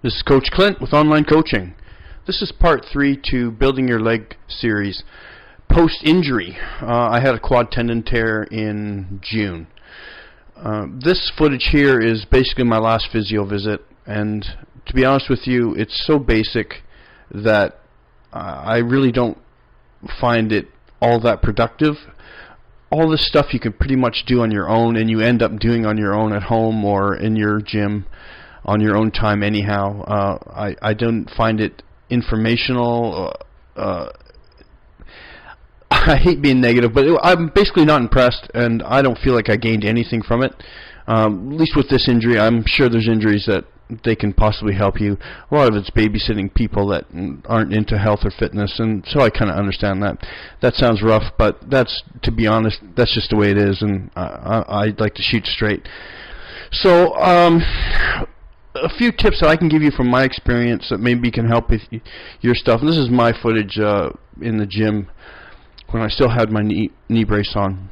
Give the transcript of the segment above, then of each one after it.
This is Coach Clint with Online Coaching. This is part 3 to Building Your Leg series. Post-injury. I had a quad tendon tear in June. This footage here is basically my last physio visit, and to be honest with you, it's so basic that I really don't find it all that productive. All this stuff you can pretty much do on your own, and you end up doing on your own at home or in your gym on your own time anyhow. I don't find it informational. I hate being negative, but I'm basically not impressed, and I don't feel like I gained anything from it. At least with this injury. I'm sure there's injuries that they can possibly help you. A lot of it's babysitting people that aren't into health or fitness, and so I kind of understand that. That sounds rough, but that's, to be honest, that's just the way it is, and I'd like to shoot straight. So, a few tips that I can give you from my experience that maybe can help with your stuff. And this is my footage in the gym when I still had my knee brace on.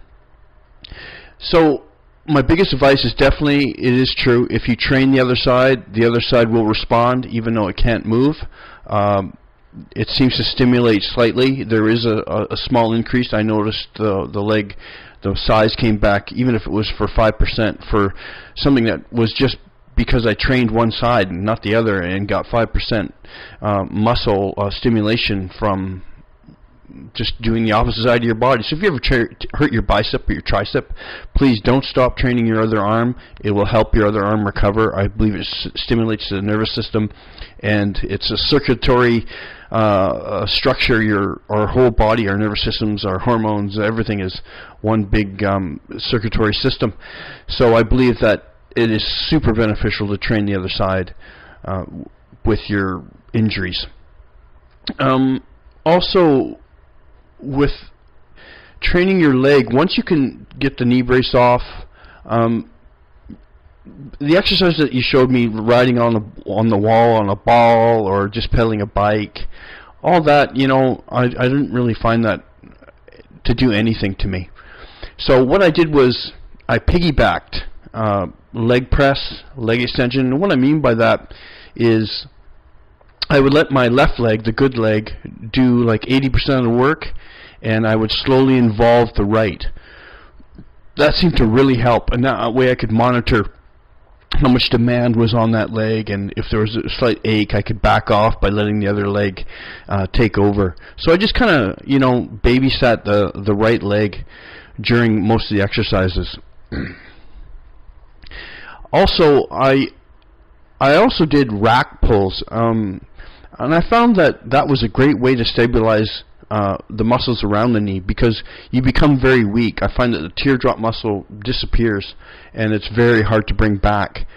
So my biggest advice is definitely, it is true, if you train the other side will respond even though it can't move. It seems to stimulate slightly. There is a small increase. I noticed the leg, the size came back, even if it was for 5%, for something that was just because I trained one side and not the other, and got 5% muscle stimulation from just doing the opposite side of your body. So if you ever hurt your bicep or your tricep, please don't stop training your other arm. It will help your other arm recover. I believe it stimulates the nervous system, and it's a circulatory structure. Our whole body, our nervous systems, our hormones, everything is one big circulatory system. So I believe that it is super beneficial to train the other side with your injuries. Also, with training your leg, once you can get the knee brace off, the exercise that you showed me, riding on the wall on a ball or just pedaling a bike, all that, I didn't really find that to do anything to me. So what I did was I piggybacked leg press, leg extension. And what I mean by that is I would let my left leg, the good leg, do like 80% of the work, and I would slowly involve the right. That seemed to really help, and that way I could monitor how much demand was on that leg, and if there was a slight ache, I could back off by letting the other leg take over. So I just kind of, babysat the right leg during most of the exercises. Also, I also did rack pulls, and I found that was a great way to stabilize the muscles around the knee, because you become very weak. I find that the teardrop muscle disappears, and it's very hard to bring back.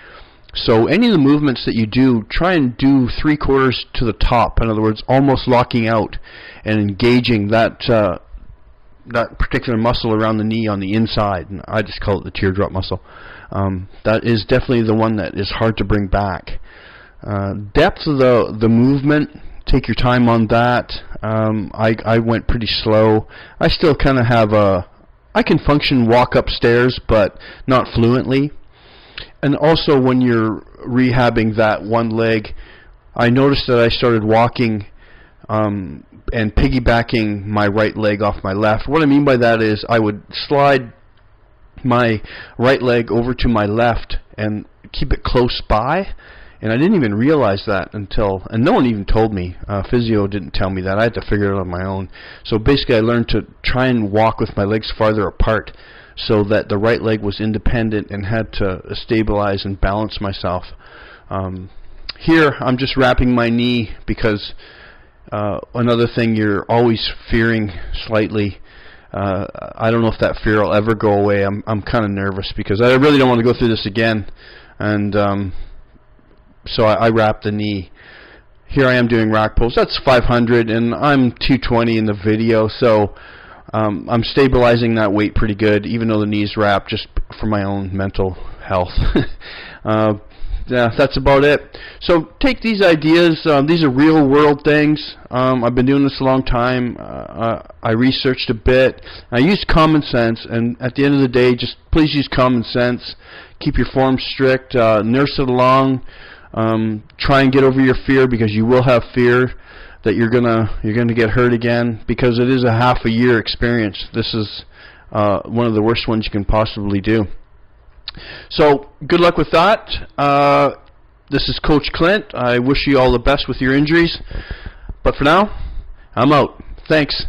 So any of the movements that you do, try and do 3/4 to the top. In other words, almost locking out and engaging that particular muscle around the knee on the inside. And I just call it the teardrop muscle. That is definitely the one that is hard to bring back. Depth of the movement, take your time on that. I went pretty slow. I still kind of have I can walk upstairs, but not fluently. And also when you're rehabbing that one leg, I noticed that I started walking and piggybacking my right leg off my left. What I mean by that is I would slide my right leg over to my left and keep it close by, and I didn't even realize that until, and no one even told me. Physio didn't tell me that. I had to figure it out on my own. So basically I learned to try and walk with my legs farther apart so that the right leg was independent and had to stabilize and balance myself. Here I'm just wrapping my knee because another thing you're always fearing slightly. I don't know if that fear will ever go away. I'm kind of nervous because I really don't want to go through this again, and so I wrap the knee. Here I am doing rack pulls. That's 500, and I'm 220 in the video, so I'm stabilizing that weight pretty good, even though the knee's wrapped, just for my own mental health. Yeah, that's about it. So take these ideas. These are real world things. I've been doing this a long time. I researched a bit. I used common sense, and at the end of the day, just please use common sense. Keep your form strict. Nurse it along. Try and get over your fear, because you will have fear that you're gonna get hurt again, because it is a half a year experience. This is one of the worst ones you can possibly do. So good luck with that. This is Coach Clint. I wish you all the best with your injuries. But for now, I'm out. Thanks.